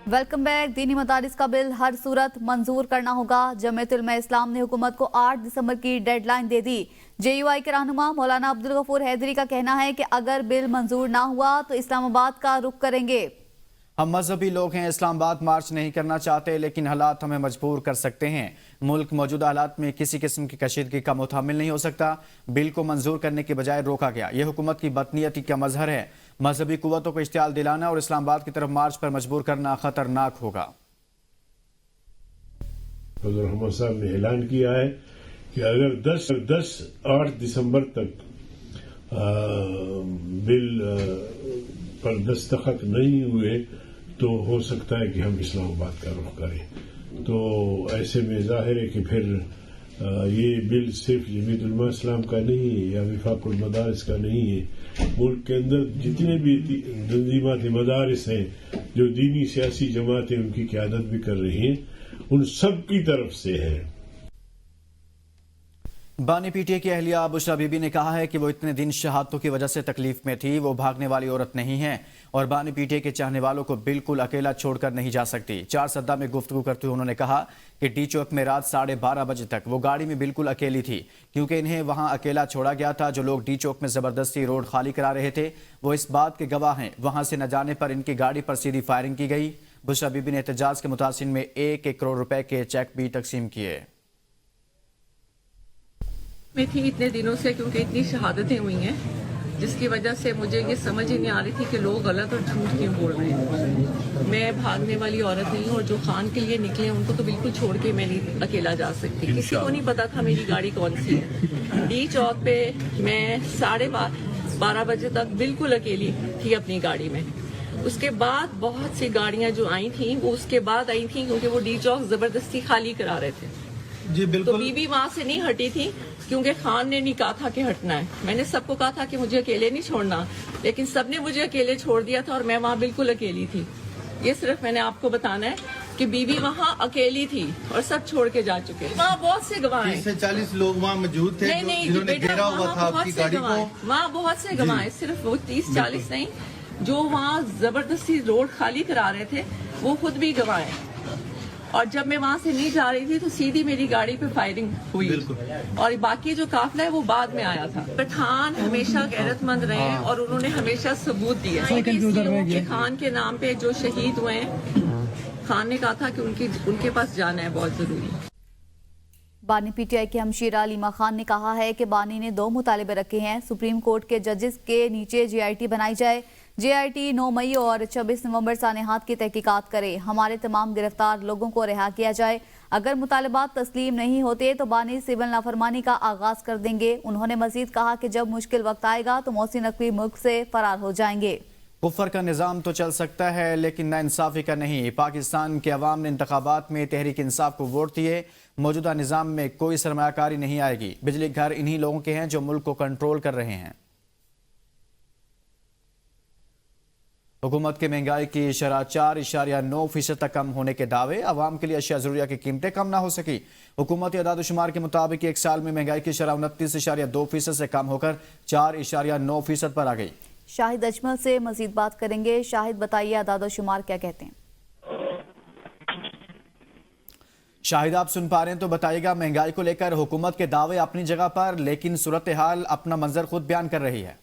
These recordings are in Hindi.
Welcome back. दीनी मदारिस का बिल हर सूरत मंजूर करना होगा। जमीयत उलमा इस्लाम ने हुकूमत को 8 दिसंबर की डेडलाइन दे दी। JUI के रहनुमा मौलाना अब्दुल गफूर हैदरी का कहना है कि अगर बिल मंजूर ना हुआ तो इस्लामाबाद का रुख करेंगे। हम मजहबी लोग हैं, इस्लामाबाद मार्च नहीं करना चाहते, लेकिन हालात हमें मजबूर कर सकते हैं। मुल्क मौजूदा हालात में किसी किस्म की कशीदगी का मुतामिल नहीं हो सकता। बिल को मंजूर करने के बजाय रोका गया। यह हुकूमत की बदनीयती का मजहर है। मजहबी कुव्वतों को इश्तियाल दिलाना और इस्लामाबाद की तरफ मार्च पर मजबूर करना खतरनाक होगा। रहमान साहब ने ऐलान किया है कि अगर 8 दिसंबर तक बिल पर दस्तखत नहीं हुए तो हो सकता है कि हम इस्लामाबाद का रुख करें। तो ऐसे में जाहिर है कि फिर ये बिल सिर्फ जमीयत उलमा इस्लाम का नहीं है या विफाकुल मदारिस का नहीं है। मुल्क के अंदर जितने भी तंजीमात मदारिस हैं जो दीनी सियासी जमातें उनकी क़यादत भी कर रही हैं, उन सब की तरफ से है। बानी PTA की अहलिया बुशरा बीबी ने कहा है कि वो इतने दिन शहादतों की वजह से तकलीफ में थी। वो भागने वाली औरत नहीं है और बानी PTA के चाहने वालों को बिल्कुल अकेला छोड़कर नहीं जा सकती। 4 सद्दा में गुफ्तगू करते हुए उन्होंने कहा कि डी चौक में रात 12:30 बजे तक वो गाड़ी में बिल्कुल अकेली थी, क्योंकि इन्हें वहां अकेला छोड़ा गया था। जो लोग डी चौक में जबरदस्ती रोड खाली करा रहे थे वो इस बात के गवाह हैं। वहां से न जाने पर इनकी गाड़ी पर सीधी फायरिंग की गई। बुशरा बीबी ने एहतजाज के मुतासिन में 1 करोड़ रुपए के चेक भी तकसीम किए। मैं थी इतने दिनों से, क्योंकि इतनी शहादतें हुई हैं जिसकी वजह से मुझे ये समझ ही नहीं आ रही थी कि लोग गलत और झूठ क्यों बोल रहे हैं। मैं भागने वाली औरत नहीं हूँ और जो खान के लिए निकले उनको तो बिल्कुल छोड़ के मैं नहीं अकेला जा सकती। किसी को नहीं पता था मेरी गाड़ी कौन सी है। डी चौक पे मैं 12:30 बजे तक बिल्कुल अकेली थी अपनी गाड़ी में। उसके बाद बहुत सी गाड़ियां जो आई थी वो उसके बाद आई थी, क्योंकि वो डी चौक जबरदस्ती खाली करा रहे थे। जी बिल्कुल। तो बीबी वहां से नहीं हटी थी क्योंकि खान ने नहीं कहा था कि हटना है। मैंने सबको कहा था कि मुझे अकेले नहीं छोड़ना, लेकिन सबने मुझे अकेले छोड़ दिया था और मैं वहां बिल्कुल अकेली थी। ये सिर्फ मैंने आपको बताना है कि बीबी वहां अकेली थी और सब छोड़ के जा चुके। वहाँ बहुत से गवाह हैं। 30 से 40 लोग वहाँ मौजूद थे जिन्होंने घेरा हुआ था आपकी गाड़ी को। वहाँ बहुत से गवाह हैं, सिर्फ वो 30-40 नहीं, जो वहाँ जबरदस्ती रोड खाली करा रहे थे वो खुद भी गवाह हैं। और जब मैं वहां से नहीं जा रही थी तो सीधी मेरी गाड़ी पे फायरिंग हुई और बाकी जो काफिला है वो बाद में आया था। पठान हमेशा गैरतमंद रहे और उन्होंने हमेशा सबूत दिए। खान के नाम पे जो शहीद हुए हैं, खान ने कहा था कि उनके पास जाना है बहुत जरूरी। बानी PTI के हमशीरा अलीमा खान ने कहा है कि बानी ने 2 मुतालिबे रखे हैं। सुप्रीम कोर्ट के जजेस के नीचे JIT बनाई जाए। JIT 9 मई और 26 नवंबर सानेहात की तहकीकात करे। हमारे तमाम गिरफ्तार लोगों को रिहा किया जाए। अगर मुतालबात तस्लीम नहीं होते तो बानी सिविल नाफरमानी का आगाज कर देंगे। उन्होंने मजीद कहा कि जब मुश्किल वक्त आएगा तो मोहसिन नकवी मुल्क से फरार हो जाएंगे। कुफर का निज़ाम तो चल सकता है लेकिन नाइंसाफी का नहीं। पाकिस्तान के अवाम ने इंतखाबात में तहरीक इंसाफ को वोट दिए। मौजूदा निज़ाम में कोई सरमायाकारी नहीं आएगी। बिजली घर इन्हीं लोगों के हैं जो मुल्क को कंट्रोल कर रहे हैं। हुकूमत के महंगाई की शरह 4.9% तक कम होने के दावे। अवाम के लिए अशिया ज़रूरिया की कीमतें कम ना हो सकी। हुकूमती अदाद-ओ-शुमार के मुताबिक एक साल में महंगाई की शरह 29.2% से कम होकर 4.9% पर आ गई। शाहिद अजमल से मजीद बात करेंगे। शाहिद, बताइए अदाद-ओ-शुमार क्या कहते हैं? शाहिद, आप सुन पा रहे हैं तो बताइएगा। महंगाई को लेकर हुकूमत के दावे अपनी जगह पर, लेकिन सूरत हाल अपना मंजर खुद बयान कर रही है।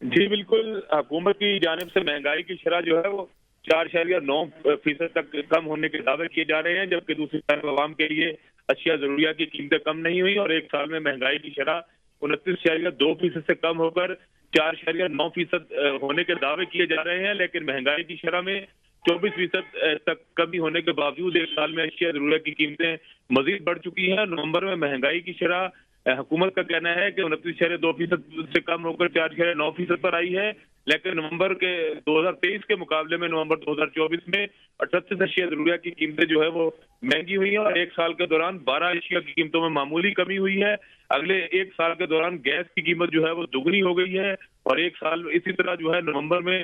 जी बिल्कुल, हुकूमत की जानिब से महंगाई की शरह जो है वो 4.9% तक कम होने के दावे किए जा रहे हैं, जबकि दूसरी तरफ आवाम के लिए अशिया जरूरिया की कीमतें कम नहीं हुई और एक साल में महंगाई की शरह 29.2% से कम होकर 4.9% होने के दावे किए जा रहे हैं। लेकिन महंगाई की शरह में 24% तक कमी होने के बावजूद एक साल में अशिया जरूरिया की कीमतें मजीद बढ़ चुकी हैं। नवंबर में महंगाई की शरह हुकूमत का कहना है कि 29.2% से कम होकर 4.9% पर आई है, लेकिन नवंबर के 2023 के मुकाबले में नवंबर 2024 में 38 अशिया जरूरिया की कीमतें जो है वो महंगी हुई हैं और एक साल के दौरान 12 अशिया की कीमतों में मामूली कमी हुई है। अगले एक साल के दौरान गैस की कीमत जो है वो दुगनी हो गई है और एक साल इसी तरह जो है नवंबर में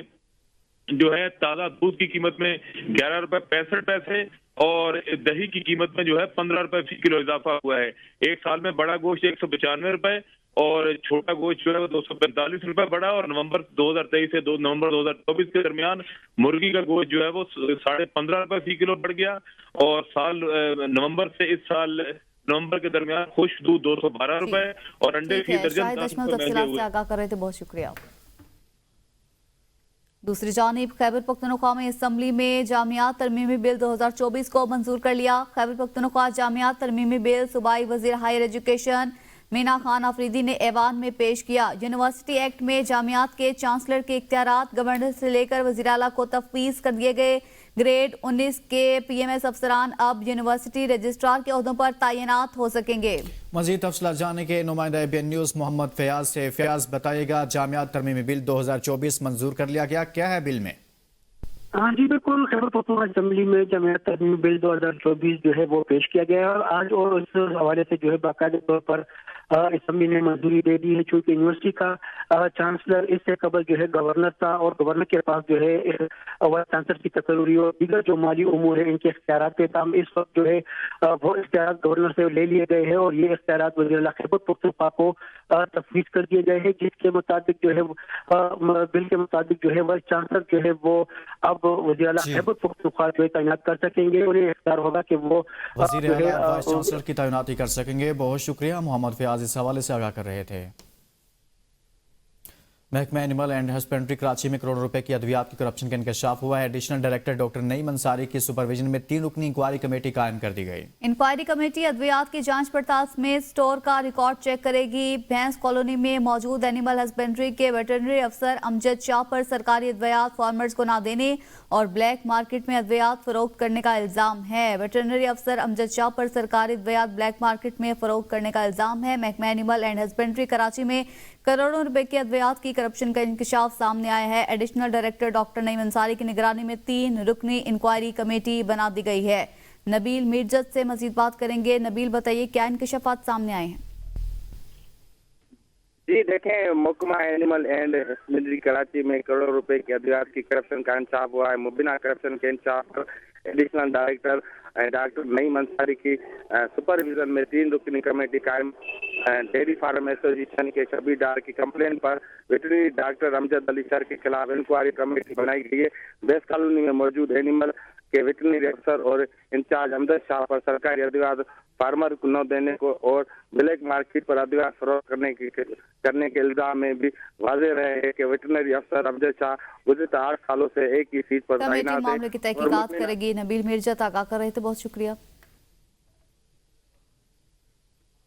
जो है ताज़ा दूध की कीमत में 11 रुपए 65 पैसे और दही की कीमत में जो है 15 रुपए फी किलो इजाफा हुआ है। एक साल में बड़ा गोश्त 195 रुपए और छोटा गोश्त जो है वो 245 रुपए बढ़ा, और नवंबर 2023 से नवंबर 2024 के दरमियान मुर्गी का गोश्त जो है वो 15.5 रुपए फी किलो बढ़ गया, और नवंबर से इस साल नवंबर के दरमियान खुश्क दूध 212 रुपए और अंडे की दर्जन शाहिद 10 अजमल रुपए महंगे तफसीलात हुए। से आगाह कर रहे थे, बहुत शुक्रिया। दूसरी जानिब खैबर पख्तूनख्वा में असम्बली में जामियात तरमीमी बिल 2024 को मंजूर कर लिया। खैबर पख्तूनख्वा जामियात तरमीमी बिल सूबाई वजीर हायर एजुकेशन मीना खान आफरीदी ने ऐवान में पेश किया। यूनिवर्सिटी एक्ट में जामियात के चांसलर के इख्तियारात गवर्नर से लेकर वज़ीर आला को तफवीज़ कर दिए गए। ग्रेड 19 के PMS अफसरान अब यूनिवर्सिटी रजिस्ट्रार के ओहदों पर तैनात हो सकेंगे। मजीद तफसीलात जानने के नुमाइंदा ABN न्यूज़ मोहम्मद फयाज से। फयाज बताइएगा, जामियात तरमीमी बिल 2024 मंजूर कर लिया गया, क्या है बिल में? हाँ जी बिल्कुल, खैबर पख्तूनख्वा असेंबली में जामियात तरमीमी बिल 2024 जो है वो पेश किया गया है, और आज और उस हवाले से जो है बाकायदा तौर पर असेंबली ने मंजूरी दे दी है। चूंकि यूनिवर्सिटी का चांसलर इससे कबल जो है गवर्नर था, और गवर्नर के पास जो है वाइस चांसलर की तकर्री और दीगर जो माली उमूर है इनके इख्तियारात थे। तमाम इस वक्त जो है वो इख्तियारात गवर्नर से ले लिए गए हैं, और ये इख्तियारात वज़ीर आला खैबर पख्तूनख्वा को तफवीज़ कर दिए गए हैं, जिसके मुताबिक जो है बिल के मुताबिक जो है वाइस चांसलर जो है वो अब वज़ीर आला खैबर पख्तूनख्वा जो है तैनात कर सकेंगे, और ये इख्तियार होगा कि वो वज़ीर आला वाइस चांसलर की तैनाती कर सकेंगे। बहुत शुक्रिया, मोहम्मद फयाज इस हवाले से आगाह कर रहे थे। महकमा एनिमल एंड हस्बेंड्री कराची में करोड़ों रुपए की अद्वियात की करप्शन का इंकशाफ हुआ है। Additional director doctor Naeem Ansari की सुपरविजन में 3 रुकनी इंक्वायरी कमेटी कायम कर दी गई। इंक्वायरी कमेटी अद्वियात की जांच पड़ताल में स्टोर का रिकॉर्ड चेक करेगी। भैंस कॉलोनी में मौजूद एनिमल हस्बेंड्री के वेटरनरी अफसर अमजद शाह पर सरकारी अद्वियात फार्मर्स को ना देने और ब्लैक मार्केट में अद्वियात फरोख्त करने का इल्जाम है। वेटरनरी अफसर अमजद शाह पर सरकारी अद्वियात ब्लैक मार्केट में फरोख्त करने का इल्जाम है। महकमा एनिमल एंड हस्बेंड्री कराची में करोड़ों रुपए की अद्वियात की करप्शन का इंकशाफ सामने आया है। Additional director doctor Naeem Ansari की निगरानी में 3 रुकनी इंक्वायरी कमेटी बना दी गई है। नबील मीरजत से मजीद बात करेंगे। नबील बताइए, क्या इंकशाफात सामने आए हैं? जी देखें, महकमा एनिमल एंड हस्बेंड्री कराची में करोड़ों रुपए की अद्वियात की करप्शन का इंकशाफ हुआ है। मुबीना करप्शन के इंकशाफ पर additional director doctor Naeem Ansari की सुपरविजन में 3 रुकनी कमेटी कायम। डेयरी फार्म एसोसिएशन के शबीर डार की कंप्लेन पर veterinary doctor Amjad Ali sir के खिलाफ इंक्वायरी कमेटी बनाई गई है। बेस कॉलोनी में मौजूद एनिमल के वेटरनरी अफसर और इंचार्ज अमजद शाह पर सरकारी अद्वियात फार्मर को न देने को और ब्लैक मार्केट पर अद्वियात फरोख्त करने के इल्जाम में भी वाज़ेह रहे हैं कि वेटरनरी अफसर अमजद शाह गुज़िश्ता 8 सालों से एक ही सीट पर कमेटी तैनात मामले की तहकीकात करेगी। नबील मीरजत आगाह कर रहे थे, बहुत शुक्रिया।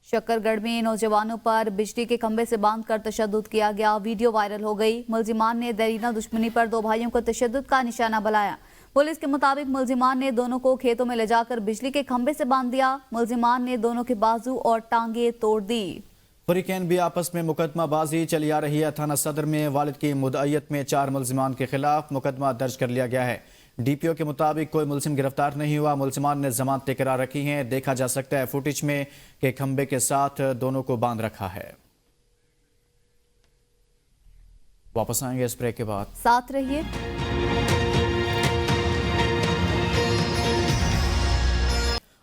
शकरगढ़ में नौजवानों पर बिजली के खंभे से बांधकर तशद्दुद किया गया, वीडियो वायरल हो गई। मुल्जिमान ने देरीना दुश्मनी पर 2 भाइयों को तशद्दुद का निशाना बनाया। पुलिस के मुताबिक मुल्जिमान ने दोनों को खेतों में ले जाकर बिजली के खंभे से बांध दिया। मुल्जिमान ने दोनों के बाजू और टांगे तोड़ दी। फरीकैन भी आपस में मुकदमाबाजी चली आ रही है। थाना सदर में वालिद की मुद्दईयत में 4 मुल्जिमान के खिलाफ मुकदमा दर्ज कर लिया गया है। DPO के मुताबिक कोई मुल्जिम गिरफ्तार नहीं हुआ। मुल्जिमान ने जमानत तकरार रखी हैं। देखा जा सकता है फुटेज में कि खंबे के साथ दोनों को बांध रखा है। वापस आएंगे इस ब्रेक के बाद, साथ रहिए।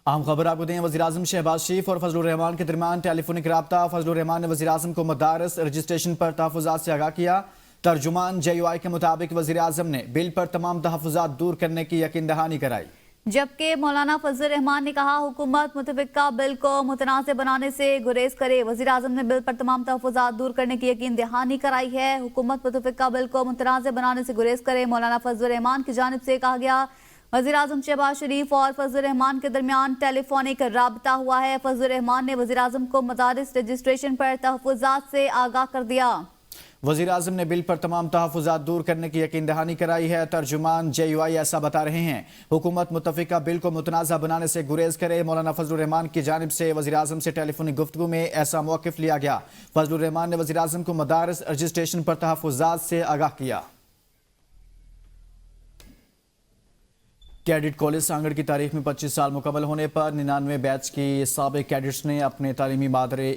अहम खबर आपको दें, वज़ीर-ए-आज़म शहबाज शरीफ और फजलुर रहमान के दरमियान टेलीफोनिक रब्ता। फजलुर रहमान ने वज़ीर-ए-आज़म को मदारस रजिस्ट्रेशन पर तहफ़्फ़ुज़ात से आगाह किया। तर्जुमान JUI के मुताबिक वज़ीर-ए-आज़म ने बिल पर तमाम तहफ़्फ़ुज़ात दूर करने की यकीन दहानी कराई, जबकि मौलाना फजलुर रहमान ने कहा हुकूमत मुतफ़िक़ा बिल को मुतनाज़ बनाने से गुरेज करे। वज़ीर-ए-आज़म ने बिल पर तमाम तहफ़्फ़ुज़ात दूर करने की यकीन दहानी कराई है। हुकूमत मुतफ़िक़ा बिल को मुतनाज़ बनाने से गुरेज करे। मौलाना फजलुर रहमान की जानिब से कहा गया, वज़ीर-ए-आज़म शहबाज शरीफ और फजलुर रहमान के दरमियान टेलीफोनिक राब्ता हुआ है। फजलुर रहमान ने वज़ीर-ए-आज़म को मदारिस रजिस्ट्रेशन पर तहफ़्फ़ुज़ात से आगाह कर दिया। वज़ीर-ए-आज़म ने बिल पर तमाम तहफ़्फ़ुज़ात दूर करने की यकीन दहानी कराई है। तर्जुमान JUI ऐसा बता रहे हैं, हुकूमत मुतफ़िक़ा बिल को मुतनाज़ा बनाने से गुरेज करे। मौलाना फजलुर रहमान की जानिब से वज़ीर-ए-आज़म से टेलीफोनिक गुफ्तगू में ऐसा मौक़िफ़ लिया गया। फजलुर रहमान ने वज़ीर-ए-आज़म को मदारिस रजिस्ट्रेशन पर तहफ़्फ़ुज़ात से आगाह किया। कैडेट कॉलेज सांगड़ की तारीख में 25 साल मुकम्मल होने पर 99 बैच की साबिक़ कैडेट्स ने अपने तालीमी मादरे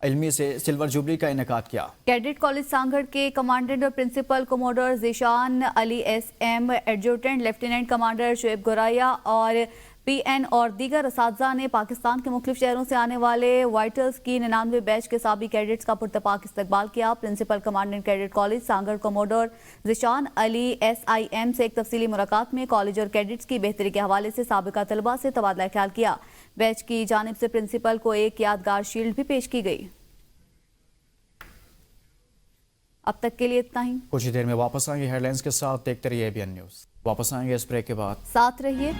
इल्मी से सिल्वर जुबली का इनेकाद किया। कैडेट कॉलेज सांगड़ के कमांडेंट और principal commodore Zeeshan Ali SM, adjutant lieutenant commander Shoaib Goraya और पीएन और दीगर असातिज़ा ने पाकिस्तान के मुख्तलिफ शहरों से आने वाले वाइटल्स की 99 बैच के साबी कैडेट्स का पुरतपाक इस्तकबाल किया। Principal commandant cadet college Sanghar commodore Zeeshan Ali SIM से एक तफसीली मुलाकात में कॉलेज और कैडेट्स की बेहतरी के हवाले से साबिका तलबा से तबादला ख्याल किया। बैच की जानिब से प्रिंसिपल को एक यादगार शील्ड भी पेश की गई। अब तक के लिए इतना ही। कुछ ही देर में वापस आएंगे हेडलाइंस के साथ। देखते रहिए ABN न्यूज़। वापस आएंगे इस ब्रेक के बाद। साथ रहिए।